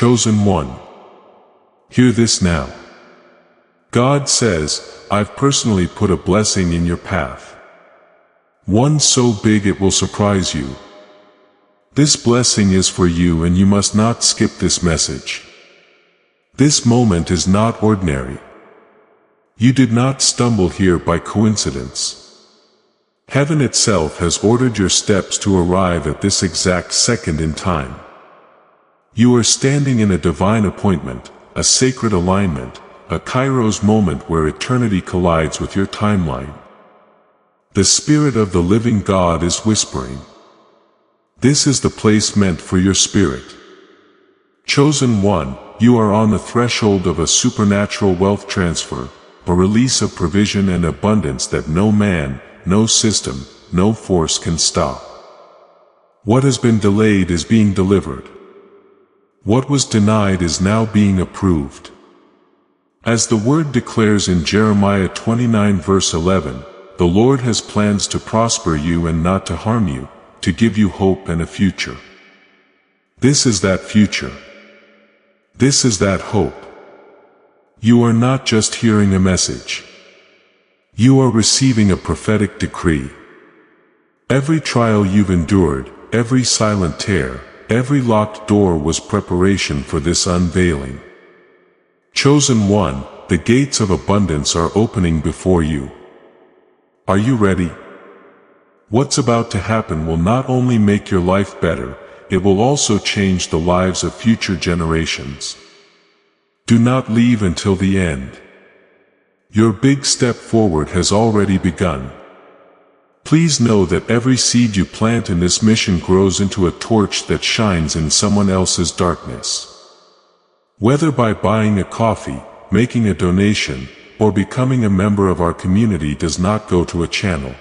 Chosen one. Hear this now. God says, I've personally put a blessing in your path. One so big it will surprise you. This blessing is for you, and you must not skip this message. This moment is not ordinary. You did not stumble here by coincidence. Heaven itself has ordered your steps to arrive at this exact second in time. You are standing in a divine appointment, a sacred alignment, a Kairos moment where eternity collides with your timeline. The Spirit of the living God is whispering. This is the place meant for your spirit. Chosen one, you are on the threshold of a supernatural wealth transfer, a release of provision and abundance that no man, no system, no force can stop. What has been delayed is being delivered. What was denied is now being approved. As the word declares in Jeremiah 29 verse 11, the Lord has plans to prosper you and not to harm you, to give you hope and a future. This is that future. This is that hope. You are not just hearing a message. You are receiving a prophetic decree. Every trial you've endured, every silent tear, every locked door was preparation for this unveiling. Chosen one, the gates of abundance are opening before you. Are you ready? What's about to happen will not only make your life better, it will also change the lives of future generations. Do not leave until the end. Your big step forward has already begun. Please know that every seed you plant in this mission grows into a torch that shines in someone else's darkness. Whether by buying a coffee, making a donation, or becoming a member of our community does not go to a channel.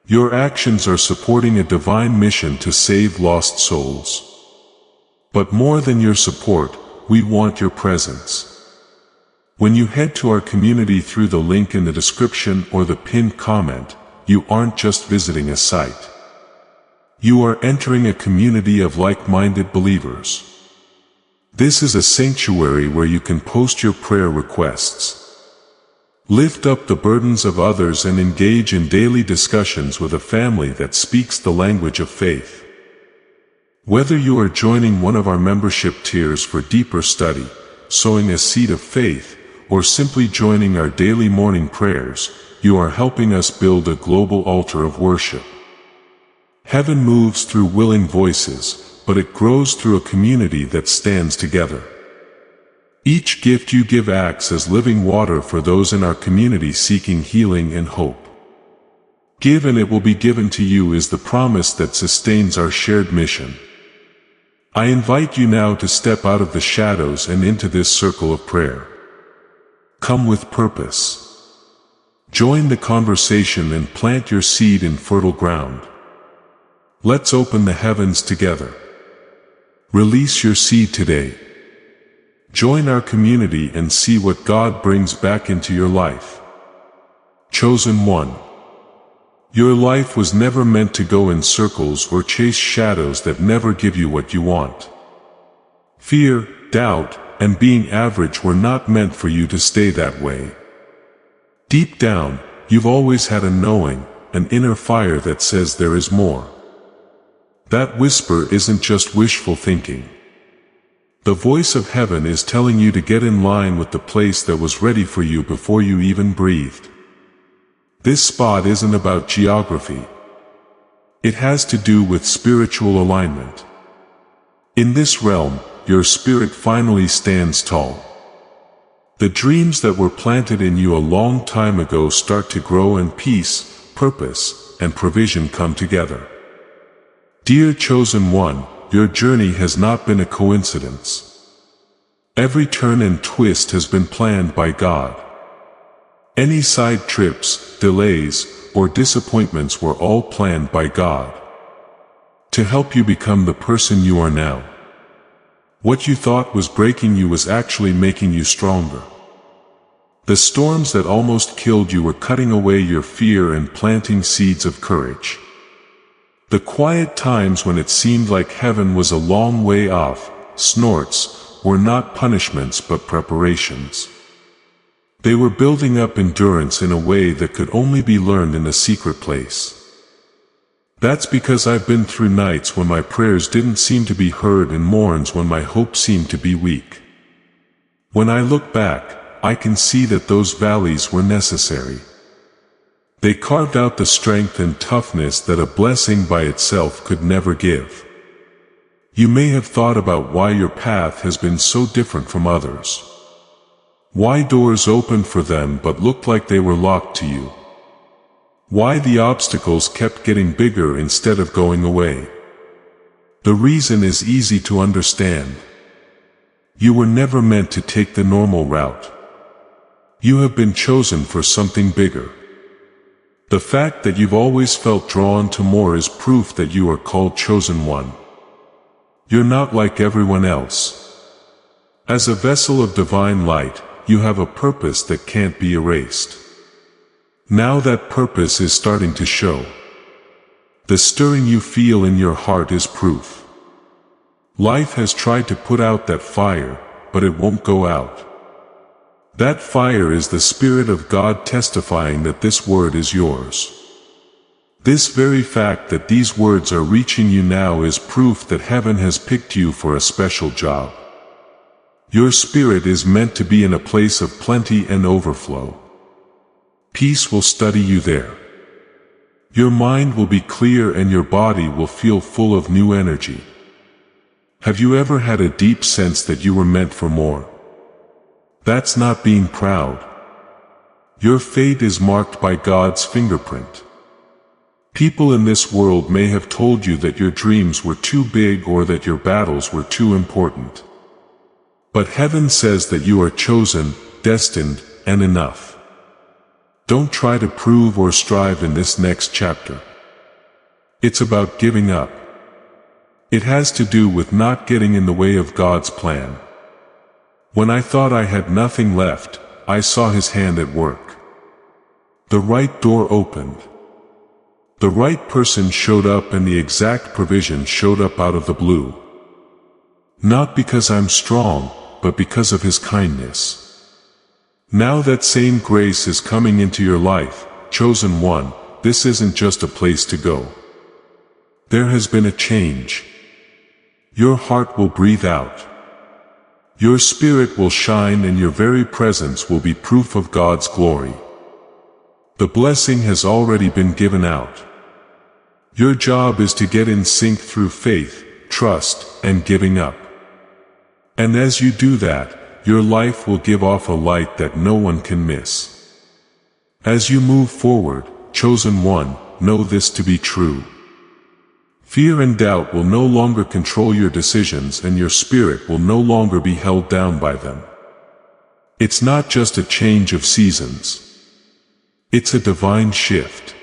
Your actions are supporting a divine mission to save lost souls. But more than your support, we want your presence. When you head to our community through the link in the description or the pinned comment, you aren't just visiting a site. You are entering a community of like-minded believers. This is a sanctuary where you can post your prayer requests, lift up the burdens of others, and engage in daily discussions with a family that speaks the language of faith. Whether you are joining one of our membership tiers for deeper study, sowing a seed of faith, or simply joining our daily morning prayers, you are helping us build a global altar of worship. Heaven moves through willing voices, but it grows through a community that stands together. Each gift you give acts as living water for those in our community seeking healing and hope. Give and it will be given to you is the promise that sustains our shared mission. I invite you now to step out of the shadows and into this circle of prayer. Come with purpose. Join the conversation and plant your seed in fertile ground. Let's open the heavens together. Release your seed today. Join our community and see what God brings back into your life. Chosen one. Your life was never meant to go in circles or chase shadows that never give you what you want. Fear, doubt, and being average were not meant for you to stay that way. Deep down, you've always had a knowing, an inner fire that says there is more. That whisper isn't just wishful thinking. The voice of heaven is telling you to get in line with the place that was ready for you before you even breathed. This spot isn't about geography. It has to do with spiritual alignment. In this realm, your spirit finally stands tall. The dreams that were planted in you a long time ago start to grow, and peace, purpose, and provision come together. Dear chosen one, your journey has not been a coincidence. Every turn and twist has been planned by God. Any side trips, delays, or disappointments were all planned by God to help you become the person you are now. What you thought was breaking you was actually making you stronger. The storms that almost killed you were cutting away your fear and planting seeds of courage. The quiet times when it seemed like heaven was a long way off, snorts, were not punishments but preparations. They were building up endurance in a way that could only be learned in a secret place. That's because I've been through nights when my prayers didn't seem to be heard and morns when my hope seemed to be weak. When I look back, I can see that those valleys were necessary. They carved out the strength and toughness that a blessing by itself could never give. You may have thought about why your path has been so different from others. Why doors opened for them but looked like they were locked to you. Why the obstacles kept getting bigger instead of going away. The reason is easy to understand. You were never meant to take the normal route. You have been chosen for something bigger. The fact that you've always felt drawn to more is proof that you are called chosen one. You're not like everyone else. As a vessel of divine light, you have a purpose that can't be erased. Now that purpose is starting to show. The stirring you feel in your heart is proof. Life has tried to put out that fire, but it won't go out. That fire is the Spirit of God testifying that this word is yours. This very fact that these words are reaching you now is proof that heaven has picked you for a special job. Your spirit is meant to be in a place of plenty and overflow. Peace will study you there. Your mind will be clear and your body will feel full of new energy. Have you ever had a deep sense that you were meant for more? That's not being proud. Your fate is marked by God's fingerprint. People in this world may have told you that your dreams were too big or that your battles were too important. But heaven says that you are chosen, destined, and enough. Don't try to prove or strive in this next chapter. It's about giving up. It has to do with not getting in the way of God's plan. When I thought I had nothing left, I saw His hand at work. The right door opened. The right person showed up and the exact provision showed up out of the blue. Not because I'm strong, but because of His kindness. Now that same grace is coming into your life, chosen one. This isn't just a place to go. There has been a change. Your heart will breathe out. Your spirit will shine and your very presence will be proof of God's glory. The blessing has already been given out. Your job is to get in sync through faith, trust, and giving up. And as you do that, your life will give off a light that no one can miss. As you move forward, chosen one, know this to be true. Fear and doubt will no longer control your decisions and your spirit will no longer be held down by them. It's not just a change of seasons. It's a divine shift.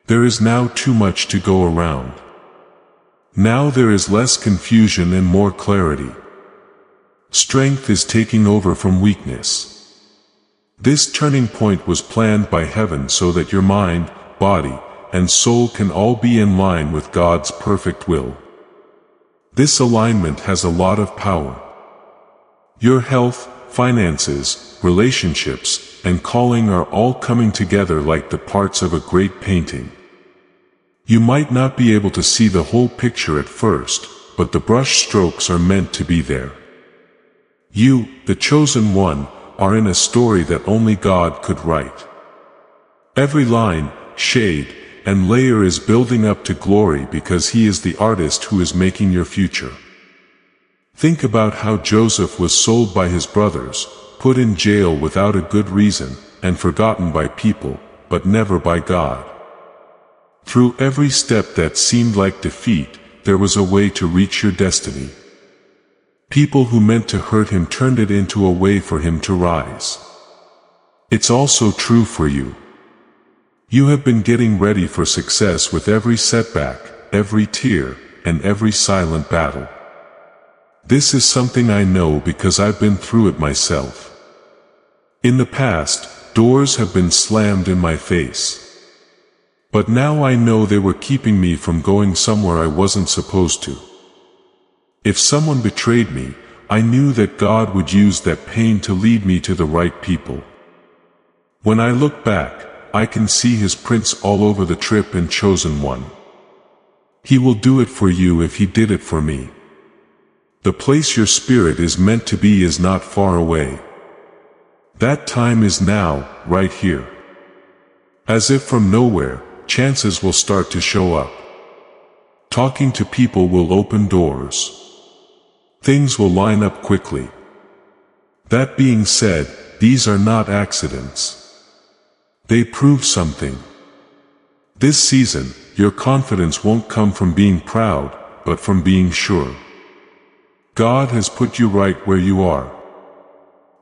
There is now too much to go around. Now there is less confusion and more clarity. Strength is taking over from weakness. This turning point was planned by heaven so that your mind, body, and soul can all be in line with God's perfect will. This alignment has a lot of power. Your health, finances, relationships, and calling are all coming together like the parts of a great painting. You might not be able to see the whole picture at first, but the brush strokes are meant to be there. You, the chosen one, are in a story that only God could write. Every line, shade, and layer is building up to glory because He is the artist who is making your future. Think about how Joseph was sold by his brothers, put in jail without a good reason, and forgotten by people, but never by God. Through every step that seemed like defeat, there was a way to reach your destiny. People who meant to hurt him turned it into a way for him to rise. It's also true for you. You have been getting ready for success with every setback, every tear, and every silent battle. This is something I know because I've been through it myself. In the past, doors have been slammed in my face. But now I know they were keeping me from going somewhere I wasn't supposed to. If someone betrayed me, I knew that God would use that pain to lead me to the right people. When I look back, I can see His prints all over the trip and chosen one. He will do it for you if He did it for me. The place your spirit is meant to be is not far away. That time is now, right here. As if from nowhere, chances will start to show up. Talking to people will open doors. Things will line up quickly. That being said, these are not accidents. They prove something. This season, your confidence won't come from being proud, but from being sure. God has put you right where you are.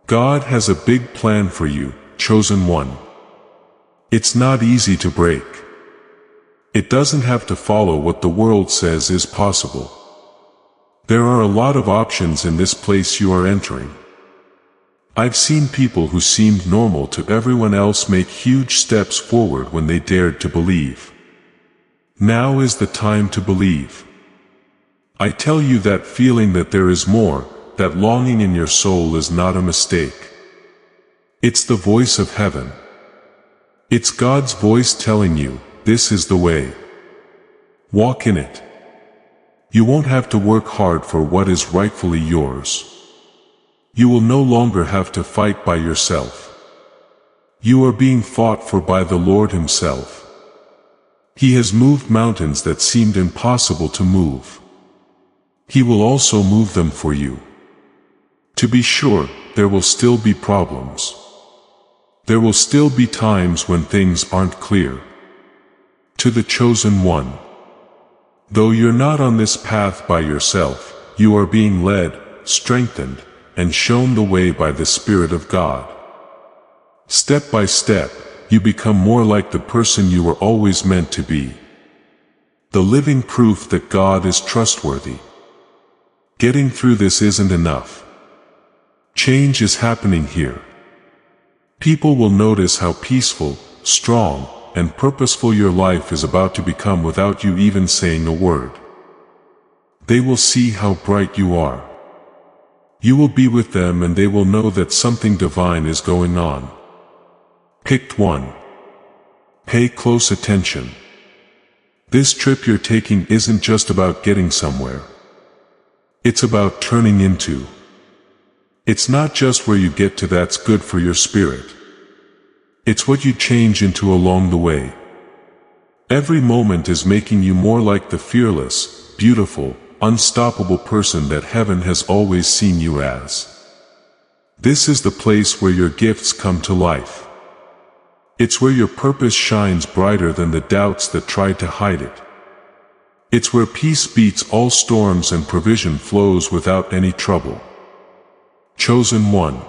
God has a big plan for you, chosen one. It's not easy to break. It doesn't have to follow what the world says is possible. There are a lot of options in this place you are entering. I've seen people who seemed normal to everyone else make huge steps forward when they dared to believe. Now is the time to believe. I tell you, that feeling that there is more, that longing in your soul is not a mistake. It's the voice of heaven. It's God's voice telling you, this is the way. Walk in it. You won't have to work hard for what is rightfully yours. You will no longer have to fight by yourself. You are being fought for by the Lord Himself. He has moved mountains that seemed impossible to move. He will also move them for you. To be sure, there will still be problems. There will still be times when things aren't clear. To the chosen one. Though you're not on this path by yourself, you are being led, strengthened, and shown the way by the Spirit of God. Step by step, you become more like the person you were always meant to be. The living proof that God is trustworthy. Getting through this isn't enough. Change is happening here. People will notice how peaceful, strong, and purposeful your life is about to become without you even saying a word. They will see how bright you are. You will be with them and they will know that something divine is going on. Picked one. Pay close attention. This trip you're taking isn't just about getting somewhere. It's about turning into. It's not just where you get to that's good for your spirit. It's what you change into along the way. Every moment is making you more like the fearless, beautiful, unstoppable person that heaven has always seen you as. This is the place where your gifts come to life. It's where your purpose shines brighter than the doubts that tried to hide it. It's where peace beats all storms and provision flows without any trouble. Chosen one.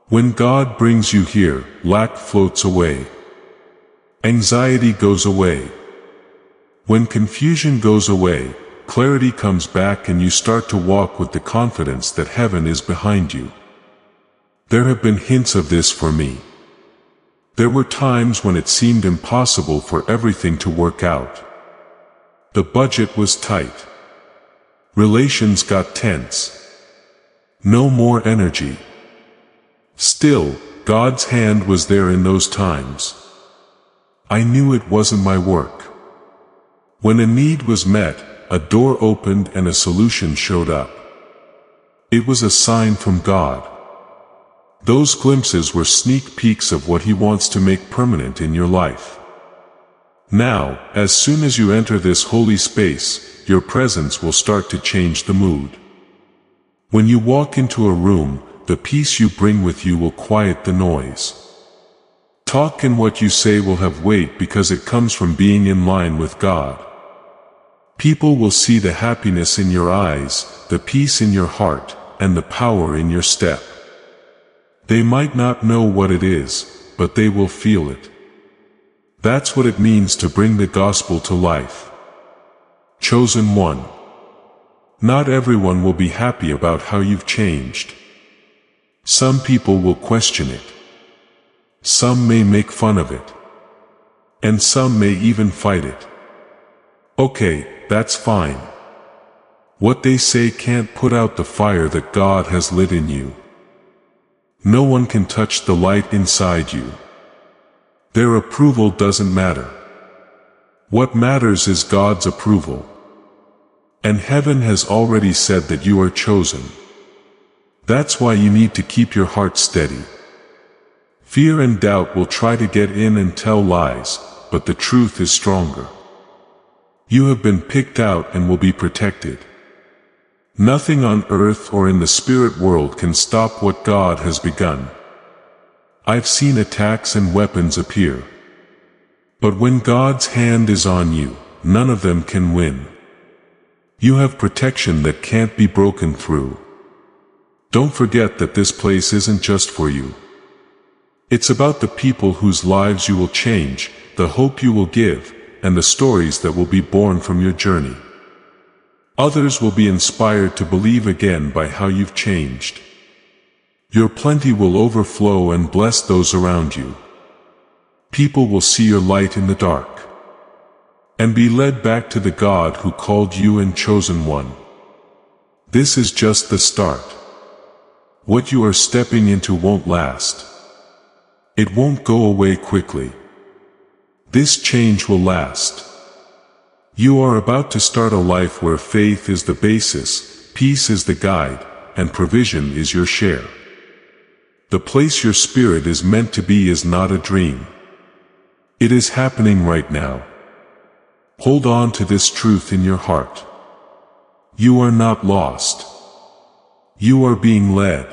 When God brings you here, lack floats away. Anxiety goes away. When confusion goes away, clarity comes back and you start to walk with the confidence that heaven is behind you. There have been hints of this for me. There were times when it seemed impossible for everything to work out. The budget was tight. Relations got tense. No more energy. Still, God's hand was there in those times. I knew it wasn't my work. When a need was met, a door opened and a solution showed up. It was a sign from God. Those glimpses were sneak peeks of what He wants to make permanent in your life. Now, as soon as you enter this holy space, your presence will start to change the mood. When you walk into a room, the peace you bring with you will quiet the noise. Talk and what you say will have weight because it comes from being in line with God. People will see the happiness in your eyes, the peace in your heart, and the power in your step. They might not know what it is, but they will feel it. That's what it means to bring the gospel to life. Chosen one. Not everyone will be happy about how you've changed. Some people will question it. Some may make fun of it. And some may even fight it. Okay, that's fine. What they say can't put out the fire that God has lit in you. No one can touch the light inside you. Their approval doesn't matter. What matters is God's approval. And heaven has already said that you are chosen. That's why you need to keep your heart steady. Fear and doubt will try to get in and tell lies, but the truth is stronger. You have been picked out and will be protected. Nothing on earth or in the spirit world can stop what God has begun. I've seen attacks and weapons appear. But when God's hand is on you, none of them can win. You have protection that can't be broken through. Don't forget that this place isn't just for you. It's about the people whose lives you will change, the hope you will give, and the stories that will be born from your journey. Others will be inspired to believe again by how you've changed. Your plenty will overflow and bless those around you. People will see your light in the dark and be led back to the God who called you and chosen one. This is just the start. What you are stepping into won't last. It won't go away quickly. This change will last. You are about to start a life where faith is the basis, peace is the guide, and provision is your share. The place your spirit is meant to be is not a dream. It is happening right now. Hold on to this truth in your heart. You are not lost. You are being led.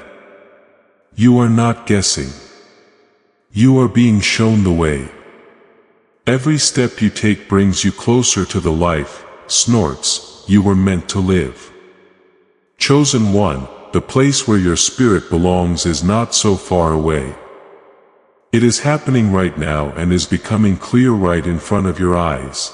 You are not guessing. You are being shown the way. Every step you take brings you closer to the life, snorts, you were meant to live. Chosen one, the place where your spirit belongs is not so far away. It is happening right now and is becoming clear right in front of your eyes.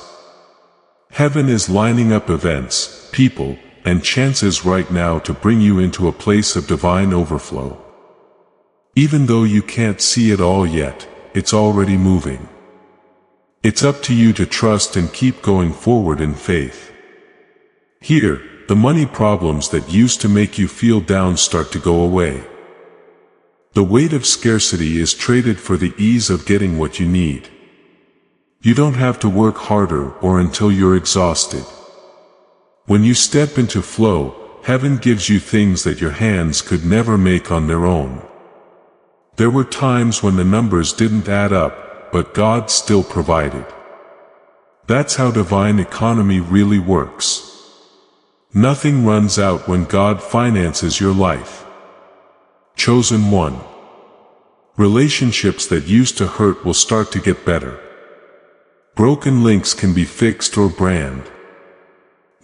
Heaven is lining up events, people, and chances right now to bring you into a place of divine overflow. Even though you can't see it all yet, it's already moving. It's up to you to trust and keep going forward in faith. Here, the money problems that used to make you feel down start to go away. The weight of scarcity is traded for the ease of getting what you need. You don't have to work harder or until you're exhausted. When you step into flow, heaven gives you things that your hands could never make on their own. There were times when the numbers didn't add up, but God still provided. That's how divine economy really works. Nothing runs out when God finances your life. Chosen one. Relationships that used to hurt will start to get better. Broken links can be fixed or brand.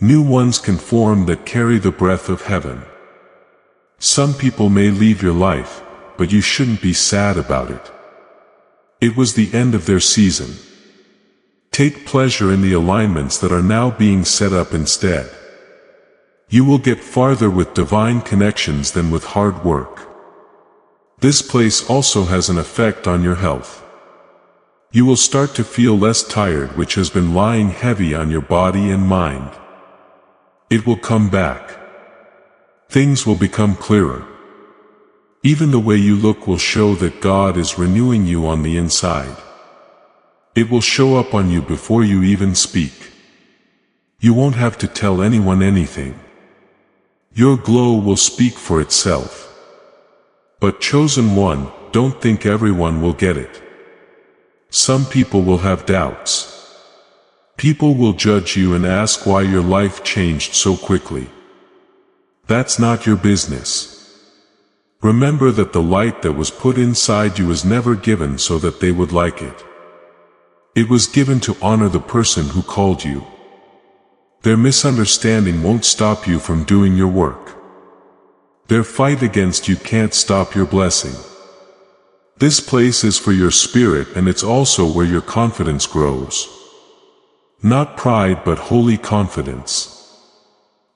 New ones can form that carry the breath of heaven. Some people may leave your life, but you shouldn't be sad about it. It was the end of their season. Take pleasure in the alignments that are now being set up instead. You will get farther with divine connections than with hard work. This place also has an effect on your health. You will start to feel less tired, which has been lying heavy on your body and mind. It will come back. Things will become clearer. Even the way you look will show that God is renewing you on the inside. It will show up on you before you even speak. You won't have to tell anyone anything. Your glow will speak for itself. But chosen one, don't think everyone will get it. Some people will have doubts. People will judge you and ask why your life changed so quickly. That's not your business. Remember that the light that was put inside you was never given so that they would like it. It was given to honor the person who called you. Their misunderstanding won't stop you from doing your work. Their fight against you can't stop your blessing. This place is for your spirit, and it's also where your confidence grows. Not pride, but holy confidence.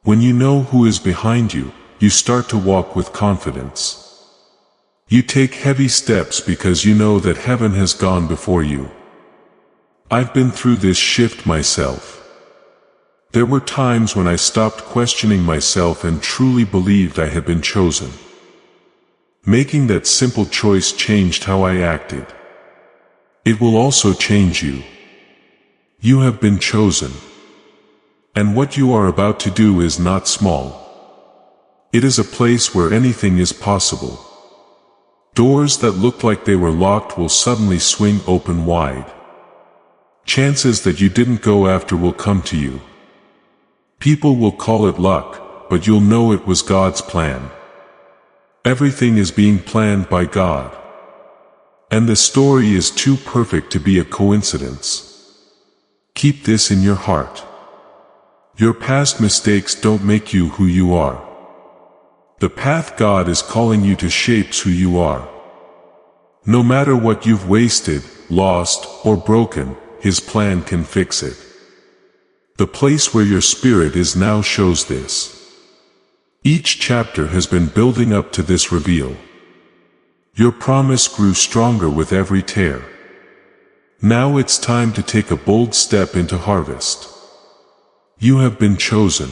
When you know who is behind you, you start to walk with confidence. You take heavy steps because you know that heaven has gone before you. I've been through this shift myself. There were times when I stopped questioning myself and truly believed I had been chosen. Making that simple choice changed how I acted. It will also change you. You have been chosen. And what you are about to do is not small. It is a place where anything is possible. Doors that looked like they were locked will suddenly swing open wide. Chances that you didn't go after will come to you. People will call it luck, but you'll know it was God's plan. Everything is being planned by God. And the story is too perfect to be a coincidence. Keep this in your heart. Your past mistakes don't make you who you are. The path God is calling you to shapes who you are. No matter what you've wasted, lost, or broken, His plan can fix it. The place where your spirit is now shows this. Each chapter has been building up to this reveal. Your promise grew stronger with every tear. Now it's time to take a bold step into harvest. You have been chosen.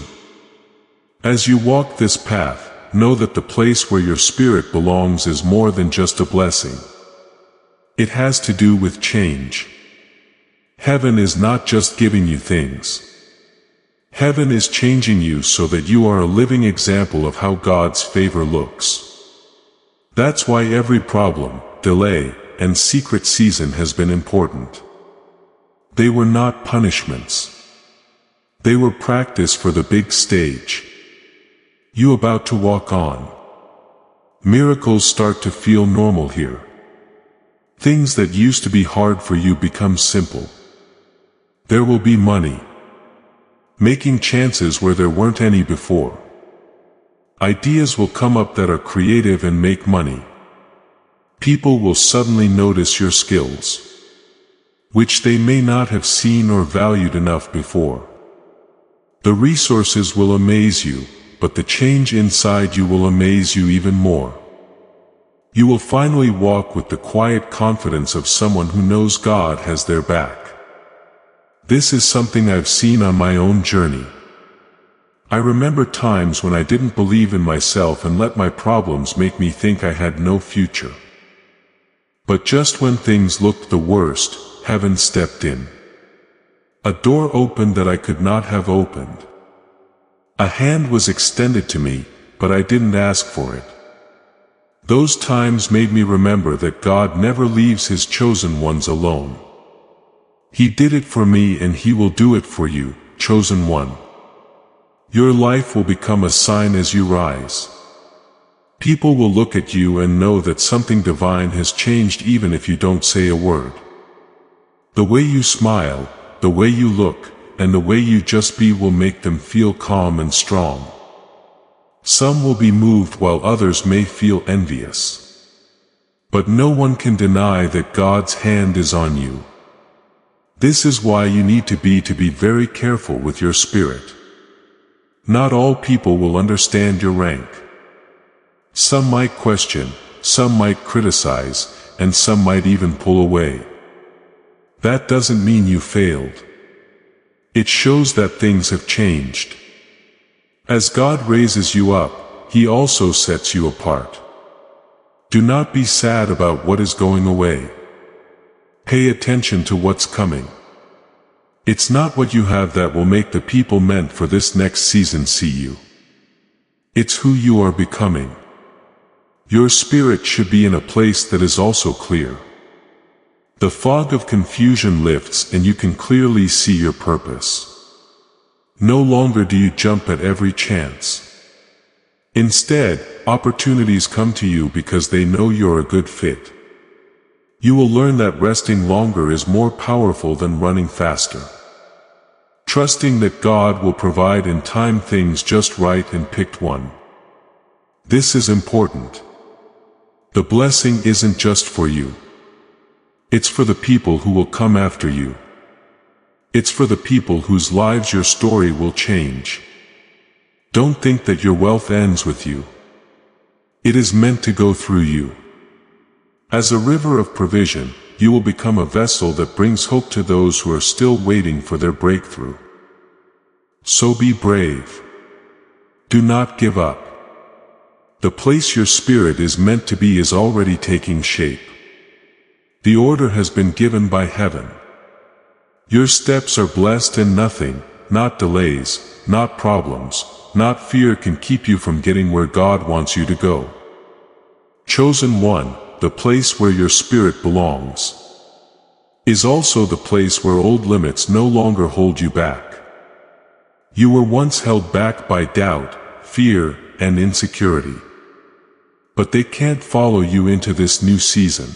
As you walk this path, know that the place where your spirit belongs is more than just a blessing. It has to do with change. Heaven is not just giving you things. Heaven is changing you so that you are a living example of how God's favor looks. That's why every problem, delay, and secret season has been important. They were not punishments. They were practice for the big stage. You about to walk on. Miracles start to feel normal here. Things that used to be hard for you become simple. There will be money. Making chances where there weren't any before. Ideas will come up that are creative and make money. People will suddenly notice your skills, which they may not have seen or valued enough before. The resources will amaze you, but the change inside you will amaze you even more. You will finally walk with the quiet confidence of someone who knows God has their back. This is something I've seen on my own journey. I remember times when I didn't believe in myself and let my problems make me think I had no future. But just when things looked the worst, heaven stepped in. A door opened that I could not have opened. A hand was extended to me, but I didn't ask for it. Those times made me remember that God never leaves His chosen ones alone. He did it for me and He will do it for you, chosen one. Your life will become a sign as you rise. People will look at you and know that something divine has changed even if you don't say a word. The way you smile, the way you look, and the way you just be will make them feel calm and strong. Some will be moved while others may feel envious. But no one can deny that God's hand is on you. This is why you need to be very careful with your spirit. Not all people will understand your rank. Some might question, some might criticize, and some might even pull away. That doesn't mean you failed. It shows that things have changed. As God raises you up, He also sets you apart. Do not be sad about what is going away. Pay attention to what's coming. It's not what you have that will make the people meant for this next season see you. It's who you are becoming. Your spirit should be in a place that is also clear. The fog of confusion lifts and you can clearly see your purpose. No longer do you jump at every chance. Instead, opportunities come to you because they know you're a good fit. You will learn that resting longer is more powerful than running faster. Trusting that God will provide in time things just right and picked one. This is important. The blessing isn't just for you. It's for the people who will come after you. It's for the people whose lives your story will change. Don't think that your wealth ends with you. It is meant to go through you. As a river of provision, you will become a vessel that brings hope to those who are still waiting for their breakthrough. So be brave. Do not give up. The place your spirit is meant to be is already taking shape. The order has been given by heaven. Your steps are blessed, and nothing, not delays, not problems, not fear can keep you from getting where God wants you to go. Chosen one, the place where your spirit belongs, is also the place where old limits no longer hold you back. You were once held back by doubt, fear, and insecurity. But they can't follow you into this new season.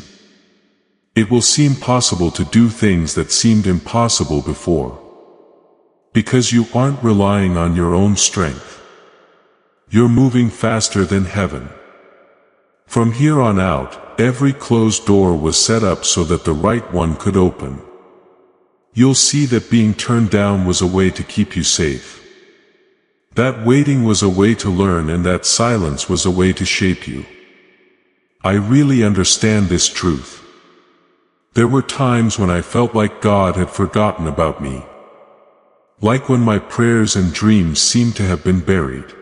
It will seem possible to do things that seemed impossible before, because you aren't relying on your own strength. You're moving faster than heaven. From here on out, every closed door was set up so that the right one could open. You'll see that being turned down was a way to keep you safe. That waiting was a way to learn, and that silence was a way to shape you. I really understand this truth. There were times when I felt like God had forgotten about me. Like when my prayers and dreams seemed to have been buried.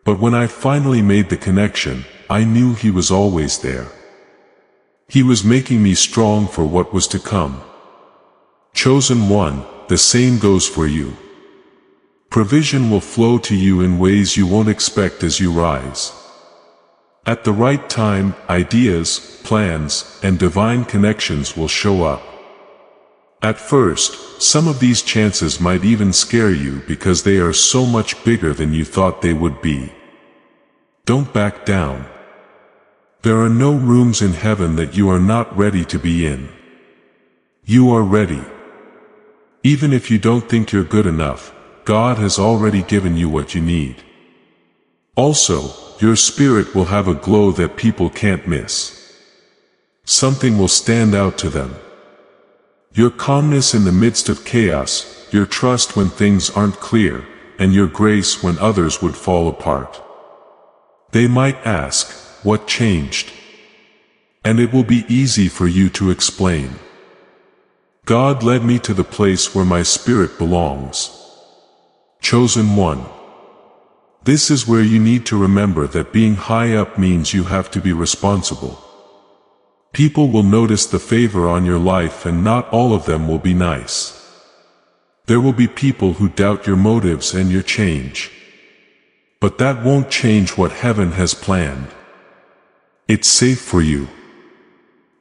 But when I finally made the connection, I knew He was always there. He was making me strong for what was to come. Chosen one, the same goes for you. Provision will flow to you in ways you won't expect as you rise. At the right time, ideas, plans, and divine connections will show up. At first, some of these chances might even scare you because they are so much bigger than you thought they would be. Don't back down. There are no rooms in heaven that you are not ready to be in. You are ready. Even if you don't think you're good enough, God has already given you what you need. Also, your spirit will have a glow that people can't miss. Something will stand out to them. Your calmness in the midst of chaos, your trust when things aren't clear, and your grace when others would fall apart. They might ask, what changed? And it will be easy for you to explain. God led me to the place where my spirit belongs. Chosen one. This is where you need to remember that being high up means you have to be responsible. People will notice the favor on your life, and not all of them will be nice. There will be people who doubt your motives and your change. But that won't change what heaven has planned. It's safe for you.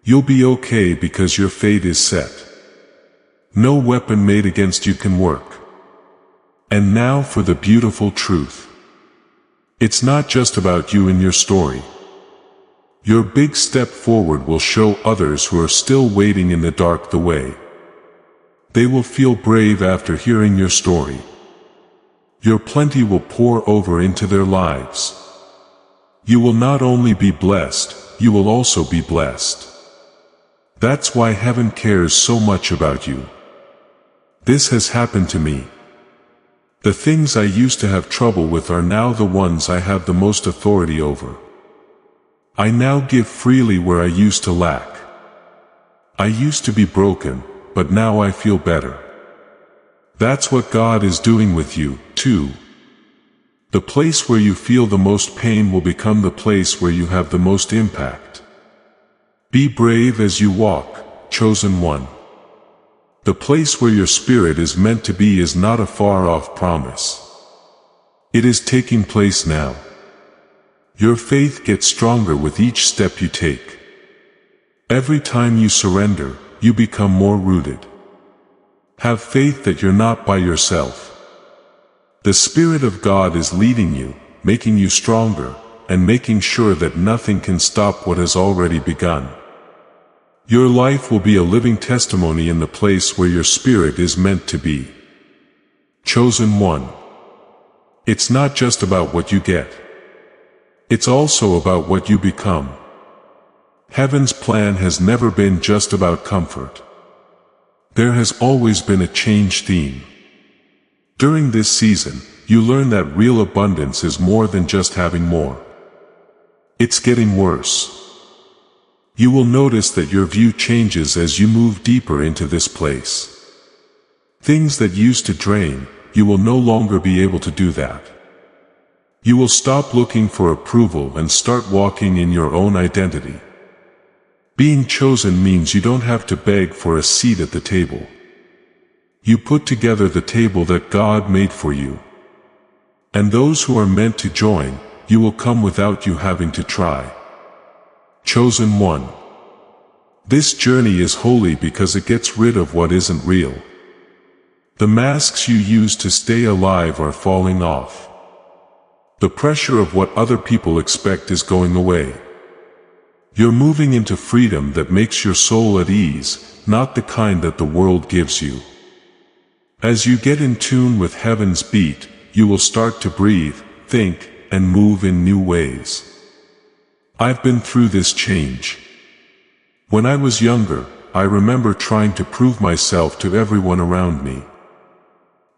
You'll be okay because your fate is set. No weapon made against you can work. And now for the beautiful truth. It's not just about you and your story. Your big step forward will show others who are still waiting in the dark the way. They will feel brave after hearing your story. Your plenty will pour over into their lives. You will not only be blessed, you will also be blessed. That's why heaven cares so much about you. This has happened to me. The things I used to have trouble with are now the ones I have the most authority over. I now give freely where I used to lack. I used to be broken, but now I feel better. That's what God is doing with you, too. The place where you feel the most pain will become the place where you have the most impact. Be brave as you walk, chosen one. The place where your spirit is meant to be is not a far-off promise. It is taking place now. Your faith gets stronger with each step you take. Every time you surrender, you become more rooted. Have faith that you're not by yourself. The Spirit of God is leading you, making you stronger, and making sure that nothing can stop what has already begun. Your life will be a living testimony in the place where your spirit is meant to be. Chosen one. It's not just about what you get. It's also about what you become. Heaven's plan has never been just about comfort. There has always been a change theme. During this season, you learn that real abundance is more than just having more. It's getting worse. You will notice that your view changes as you move deeper into this place. Things that used to drain, you will no longer be able to do that. You will stop looking for approval and start walking in your own identity. Being chosen means you don't have to beg for a seat at the table. You put together the table that God made for you. And those who are meant to join, you will come without you having to try. Chosen one. This journey is holy because it gets rid of what isn't real. The masks you use to stay alive are falling off. The pressure of what other people expect is going away. You're moving into freedom that makes your soul at ease, not the kind that the world gives you. As you get in tune with heaven's beat, you will start to breathe, think, and move in new ways. I've been through this change. When I was younger, I remember trying to prove myself to everyone around me.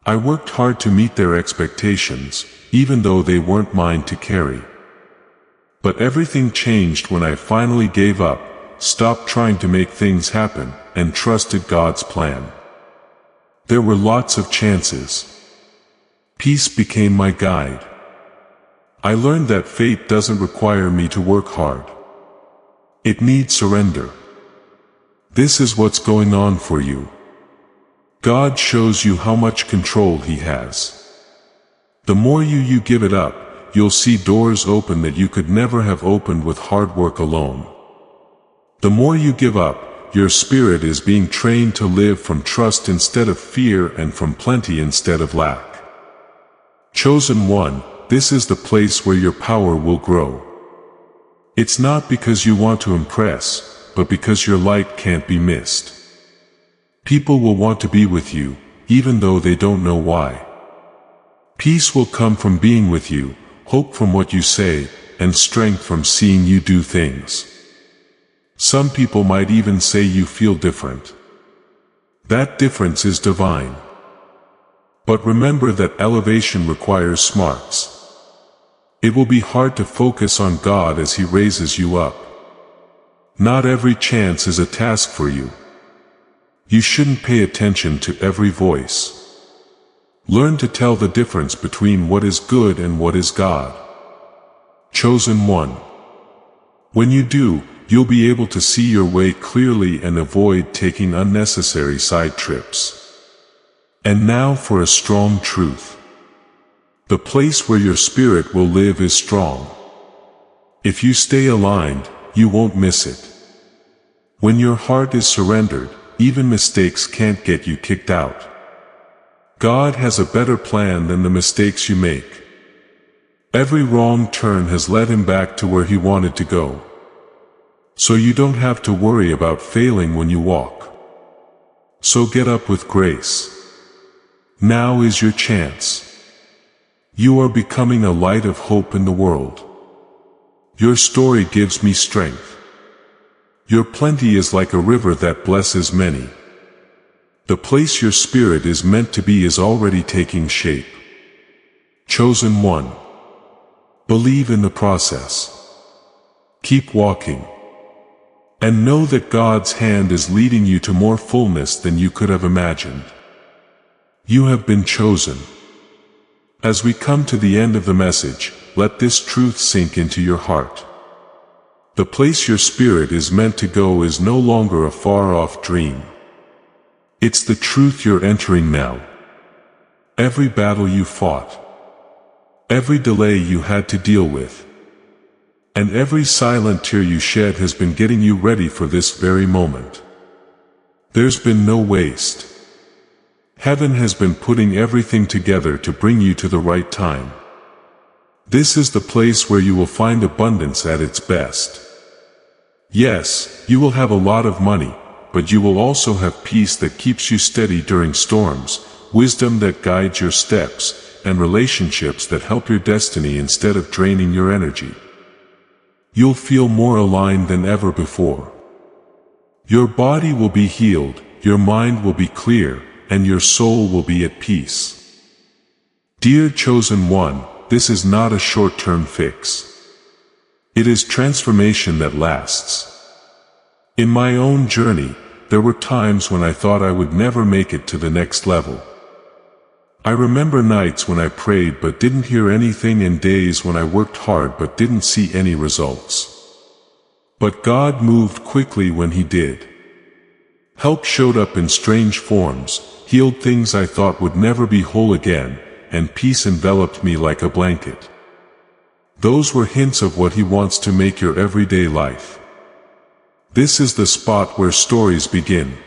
I worked hard to meet their expectations, even though they weren't mine to carry. But everything changed when I finally gave up, stopped trying to make things happen, and trusted God's plan. There were lots of chances. Peace became my guide. I learned that fate doesn't require me to work hard. It needs surrender. This is what's going on for you. God shows you how much control He has. The more you give it up, you'll see doors open that you could never have opened with hard work alone. The more you give up, your spirit is being trained to live from trust instead of fear and from plenty instead of lack. Chosen one, this is the place where your power will grow. It's not because you want to impress, but because your light can't be missed. People will want to be with you, even though they don't know why. Peace will come from being with you, hope from what you say, and strength from seeing you do things. Some people might even say you feel different. That difference is divine. But remember that elevation requires smarts. It will be hard to focus on God as He raises you up. Not every chance is a task for you. You shouldn't pay attention to every voice. Learn to tell the difference between what is good and what is God. Chosen one. When you do, you'll be able to see your way clearly and avoid taking unnecessary side trips. And now for a strong truth. The place where your spirit will live is strong. If you stay aligned, you won't miss it. When your heart is surrendered, even mistakes can't get you kicked out. God has a better plan than the mistakes you make. Every wrong turn has led Him back to where He wanted to go. So you don't have to worry about failing when you walk. So get up with grace. Now is your chance. You are becoming a light of hope in the world. Your story gives me strength. Your plenty is like a river that blesses many. The place your spirit is meant to be is already taking shape. Chosen one. Believe in the process. Keep walking. And know that God's hand is leading you to more fullness than you could have imagined. You have been chosen. As we come to the end of the message, let this truth sink into your heart. The place your spirit is meant to go is no longer a far-off dream. It's the truth you're entering now. Every battle you fought, every delay you had to deal with, and every silent tear you shed has been getting you ready for this very moment. There's been no waste. Heaven has been putting everything together to bring you to the right time. This is the place where you will find abundance at its best. Yes, you will have a lot of money, but you will also have peace that keeps you steady during storms, wisdom that guides your steps, and relationships that help your destiny instead of draining your energy. You'll feel more aligned than ever before. Your body will be healed, your mind will be clear, and your soul will be at peace. Dear chosen one, this is not a short-term fix. It is transformation that lasts. In my own journey, there were times when I thought I would never make it to the next level. I remember nights when I prayed but didn't hear anything, and days when I worked hard but didn't see any results. But God moved quickly when He did. Help showed up in strange forms, healed things I thought would never be whole again, and peace enveloped me like a blanket. Those were hints of what He wants to make your everyday life. This is the spot where stories begin.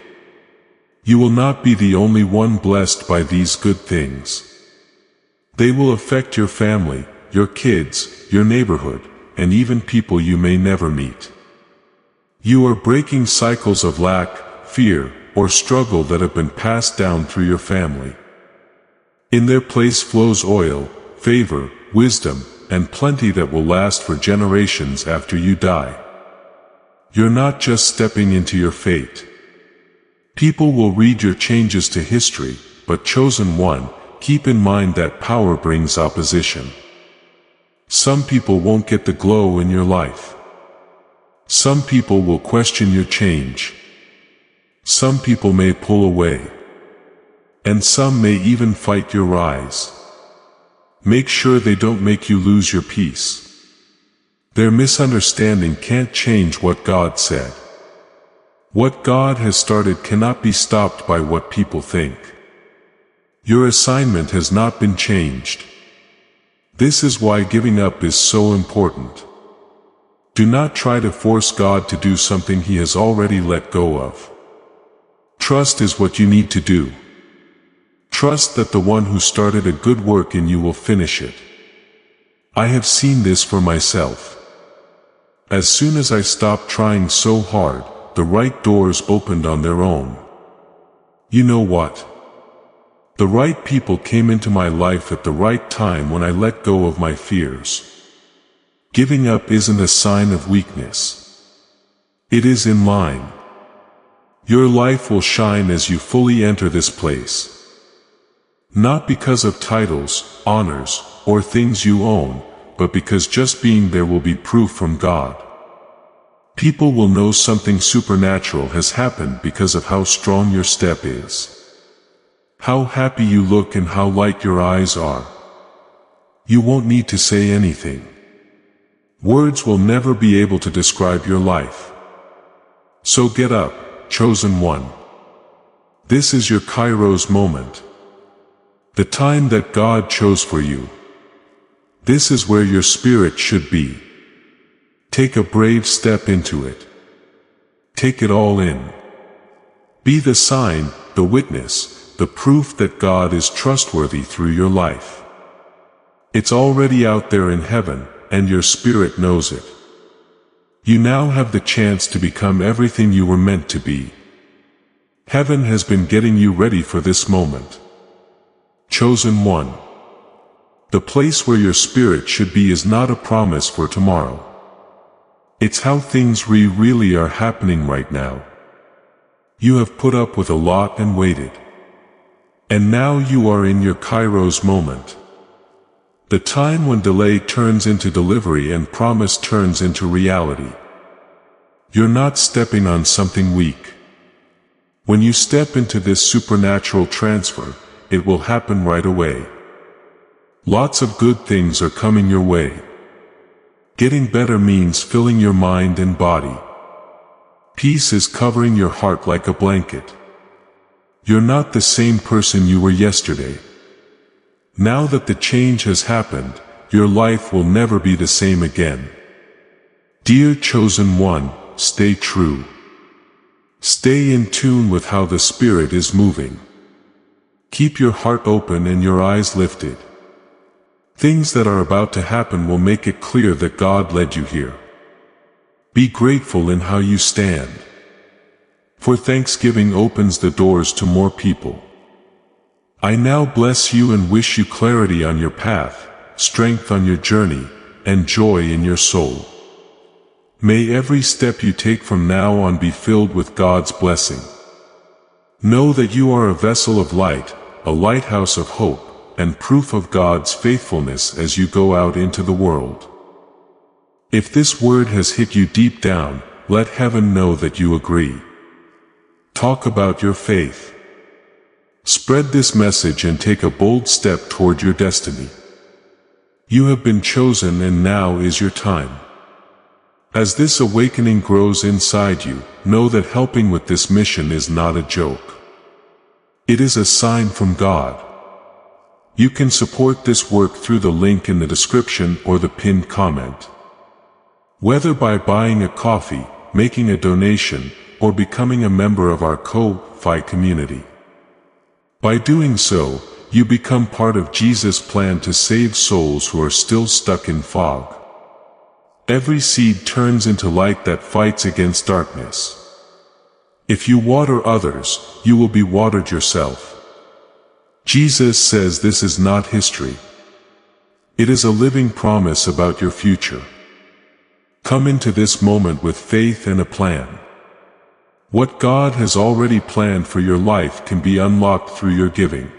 You will not be the only one blessed by these good things. They will affect your family, your kids, your neighborhood, and even people you may never meet. You are breaking cycles of lack, fear, or struggle that have been passed down through your family. In their place flows oil, favor, wisdom, and plenty that will last for generations after you die. You're not just stepping into your fate. People will read your changes to history, but chosen one, keep in mind that power brings opposition. Some people won't get the glow in your life. Some people will question your change. Some people may pull away. And some may even fight your rise. Make sure they don't make you lose your peace. Their misunderstanding can't change what God said. What God has started cannot be stopped by what people think. Your assignment has not been changed. This is why giving up is so important. Do not try to force God to do something He has already let go of. Trust is what you need to do. Trust that the one who started a good work in you will finish it. I have seen this for myself. As soon as I stopped trying so hard, the right doors opened on their own. You know what? The right people came into my life at the right time when I let go of my fears. Giving up isn't a sign of weakness. It is in line. Your life will shine as you fully enter this place. Not because of titles, honors, or things you own, but because just being there will be proof from God. People will know something supernatural has happened because of how strong your step is. How happy you look and how light your eyes are. You won't need to say anything. Words will never be able to describe your life. So get up, chosen one. This is your Kairos moment. The time that God chose for you. This is where your spirit should be. Take a brave step into it. Take it all in. Be the sign, the witness, the proof that God is trustworthy through your life. It's already out there in heaven, and your spirit knows it. You now have the chance to become everything you were meant to be. Heaven has been getting you ready for this moment. Chosen one. The place where your spirit should be is not a promise for tomorrow. It's how things really are happening right now. You have put up with a lot and waited. And now you are in your Kairos moment. The time when delay turns into delivery and promise turns into reality. You're not stepping on something weak. When you step into this supernatural transfer, it will happen right away. Lots of good things are coming your way. Getting better means filling your mind and body. Peace is covering your heart like a blanket. You're not the same person you were yesterday. Now that the change has happened, your life will never be the same again. Dear chosen one, stay true. Stay in tune with how the Spirit is moving. Keep your heart open and your eyes lifted. Things that are about to happen will make it clear that God led you here. Be grateful in how you stand. For Thanksgiving opens the doors to more people. I now bless you and wish you clarity on your path, strength on your journey, and joy in your soul. May every step you take from now on be filled with God's blessing. Know that you are a vessel of light, a lighthouse of hope, and proof of God's faithfulness as you go out into the world. If this word has hit you deep down, let heaven know that you agree. Talk about your faith. Spread this message and take a bold step toward your destiny. You have been chosen and now is your time. As this awakening grows inside you, know that helping with this mission is not a joke. It is a sign from God. You can support this work through the link in the description or the pinned comment. Whether by buying a coffee, making a donation, or becoming a member of our Ko-Fi community. By doing so, you become part of Jesus' plan to save souls who are still stuck in fog. Every seed turns into light that fights against darkness. If you water others, you will be watered yourself. Jesus says this is not history. It is a living promise about your future. Come into this moment with faith and a plan. What God has already planned for your life can be unlocked through your giving.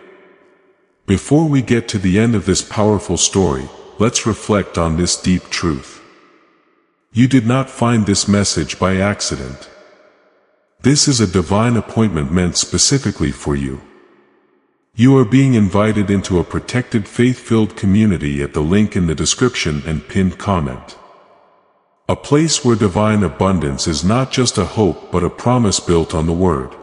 Before we get to the end of this powerful story, let's reflect on this deep truth. You did not find this message by accident. This is a divine appointment meant specifically for you. You are being invited into a protected faith-filled community at the link in the description and pinned comment. A place where divine abundance is not just a hope but a promise built on the Word.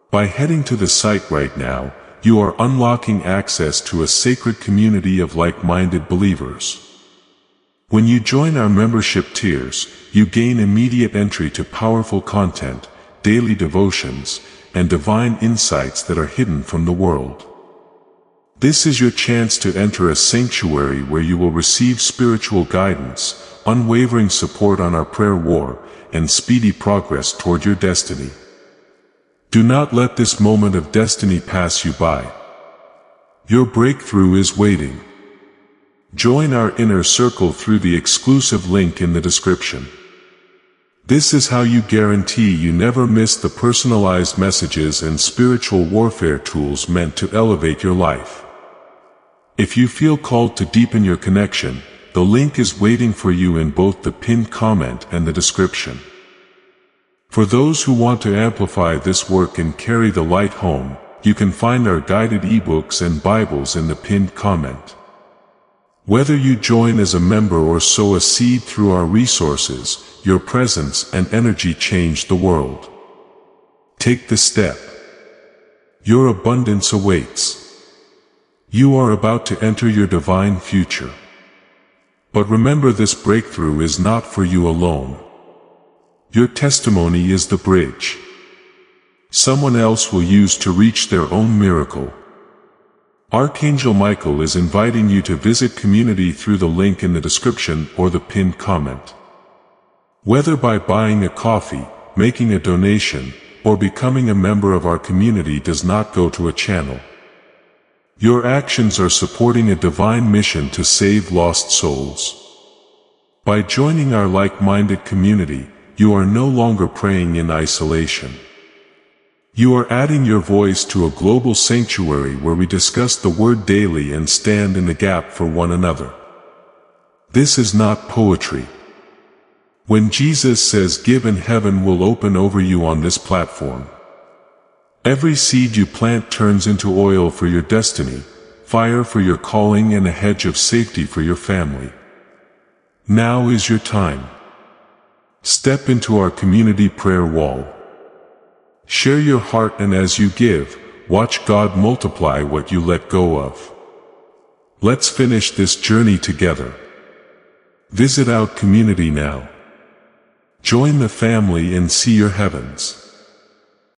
By heading to the site right now, you are unlocking access to a sacred community of like-minded believers. When you join our membership tiers, you gain immediate entry to powerful content, daily devotions, and divine insights that are hidden from the world. This is your chance to enter a sanctuary where you will receive spiritual guidance, unwavering support on our prayer war, and speedy progress toward your destiny. Do not let this moment of destiny pass you by. Your breakthrough is waiting. Join our inner circle through the exclusive link in the description. This is how you guarantee you never miss the personalized messages and spiritual warfare tools meant to elevate your life. If you feel called to deepen your connection, the link is waiting for you in both the pinned comment and the description. For those who want to amplify this work and carry the light home, you can find our guided ebooks and Bibles in the pinned comment. Whether you join as a member or sow a seed through our resources, your presence and energy change the world. Take the step. Your abundance awaits. You are about to enter your divine future. But remember, this breakthrough is not for you alone. Your testimony is the bridge someone else will use to reach their own miracle. Archangel Michael is inviting you to visit community through the link in the description or the pinned comment. Whether by buying a coffee, making a donation, or becoming a member of our community does not go to a channel. Your actions are supporting a divine mission to save lost souls. By joining our like-minded community, you are no longer praying in isolation. You are adding your voice to a global sanctuary where we discuss the Word daily and stand in the gap for one another. This is not poetry. When Jesus says give and heaven will open over you on this platform. Every seed you plant turns into oil for your destiny, fire for your calling, and a hedge of safety for your family. Now is your time. Step into our community prayer wall. Share your heart, and as you give, watch God multiply what you let go of. Let's finish this journey together. Visit our community now. Join the family and see your heavens.